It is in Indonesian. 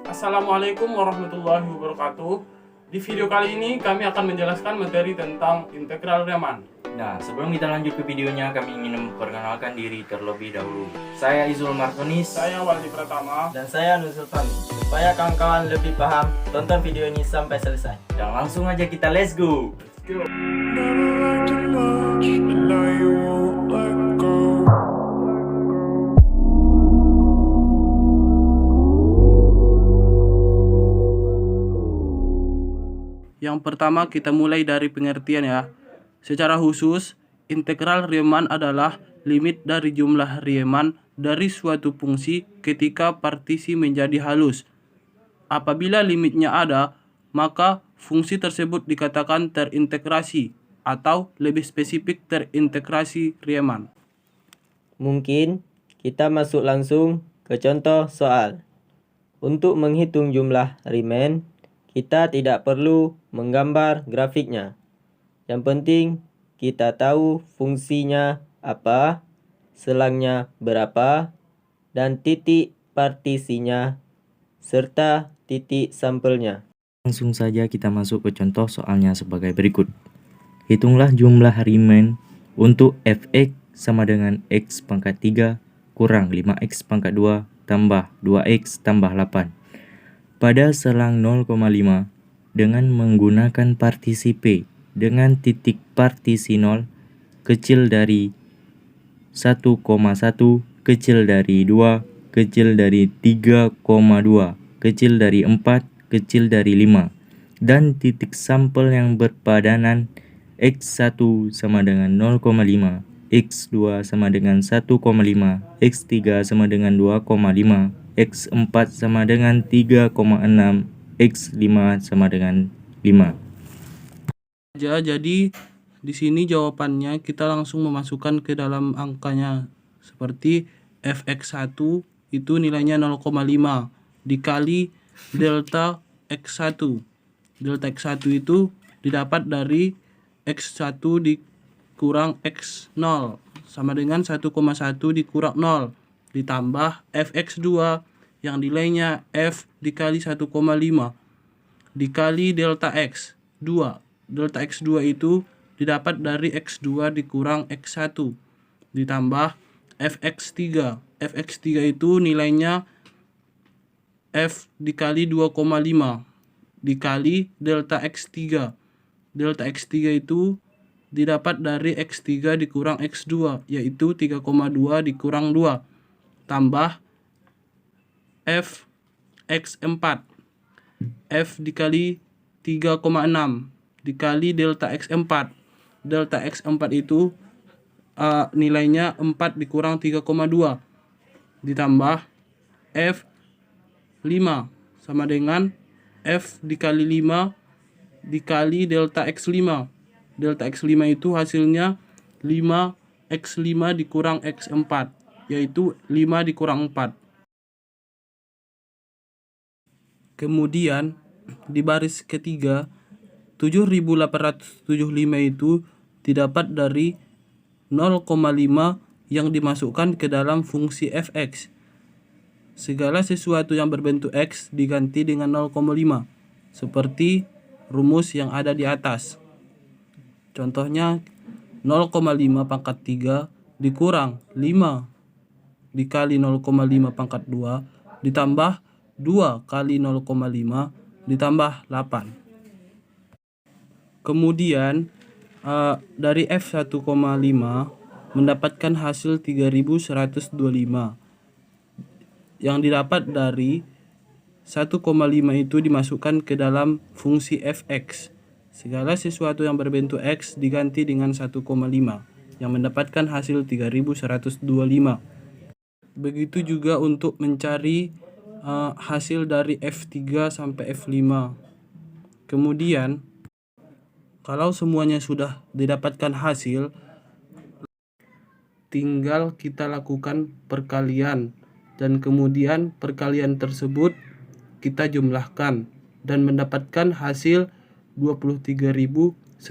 Assalamualaikum warahmatullahi wabarakatuh. Di video kali ini kami akan menjelaskan materi tentang integral Riemann. Nah, sebelum kita lanjut ke videonya, kami ingin memperkenalkan diri terlebih dahulu. Saya Izul Martonis. Saya Waldi Pratama. Dan saya Nuzul Fahmi. Supaya kawan-kawan lebih paham, tonton video ini sampai selesai. Dan langsung aja kita let's go. Let's go. Yang pertama kita mulai dari pengertian ya. Secara khusus, integral Riemann adalah limit dari jumlah Riemann dari suatu fungsi ketika partisi menjadi halus. Apabila limitnya ada, maka fungsi tersebut dikatakan terintegrasi atau lebih spesifik terintegrasi Riemann. Mungkin kita masuk langsung ke contoh soal. Untuk menghitung jumlah Riemann, kita tidak perlu menggambar grafiknya. Yang penting kita tahu fungsinya apa, selangnya berapa, dan titik partisinya, serta titik sampelnya. Langsung saja kita masuk ke contoh soalnya sebagai berikut. Hitunglah jumlah Riemann untuk fx sama dengan x pangkat 3 kurang 5x pangkat 2 tambah 2x tambah 8. Pada selang 0,5 dengan menggunakan partisi P dengan titik partisi 0 kecil dari 1,1, kecil dari 2, kecil dari 3,2, kecil dari 4, kecil dari 5, dan titik sampel yang berpadanan x1 sama dengan 0,5, x2 sama dengan 1,5, x3 sama dengan 2,5, x4 sama dengan 3,6, x5 sama dengan 5. Jadi di sini jawabannya kita langsung memasukkan ke dalam angkanya. Seperti fx1 itu nilainya 0,5 dikali delta x1. Delta x1 itu didapat dari x1 dikurang x0 sama dengan 1,1 dikurang 0 ditambah fx2 yang nilainya f dikali 1,5 dikali delta x2. Delta x2 itu didapat dari x2 dikurang x1 ditambah fx3. Fx3 itu nilainya f dikali 2,5 dikali delta x3. Delta x3 itu didapat dari x3 dikurang x2 yaitu 3,2 dikurang 2 tambah f x4. F dikali 3,6 dikali delta x4. Delta x4 itu nilainya 4 dikurang 3,2 ditambah f5 sama dengan f dikali 5 dikali delta x5. Delta x5 itu hasilnya 5x5 dikurang x4 yaitu 5 dikurang 4. Kemudian di baris ketiga 7875 itu didapat dari 0,5 yang dimasukkan ke dalam fungsi fx. Segala sesuatu yang berbentuk x diganti dengan 0,5 seperti rumus yang ada di atas. Contohnya 0,5 pangkat 3 dikurang 5 dikali 0,5 pangkat 2 ditambah 2 kali 0,5 ditambah 8. Kemudian dari f1,5 mendapatkan hasil 3125 yang didapat dari 1,5 itu dimasukkan ke dalam fungsi fx. Segala sesuatu yang berbentuk x diganti dengan 1,5 yang mendapatkan hasil 3125. Begitu juga untuk mencari hasil dari F3 sampai F5. Kemudian kalau semuanya sudah didapatkan hasil, tinggal kita lakukan perkalian dan kemudian perkalian tersebut kita jumlahkan dan mendapatkan hasil 23.969.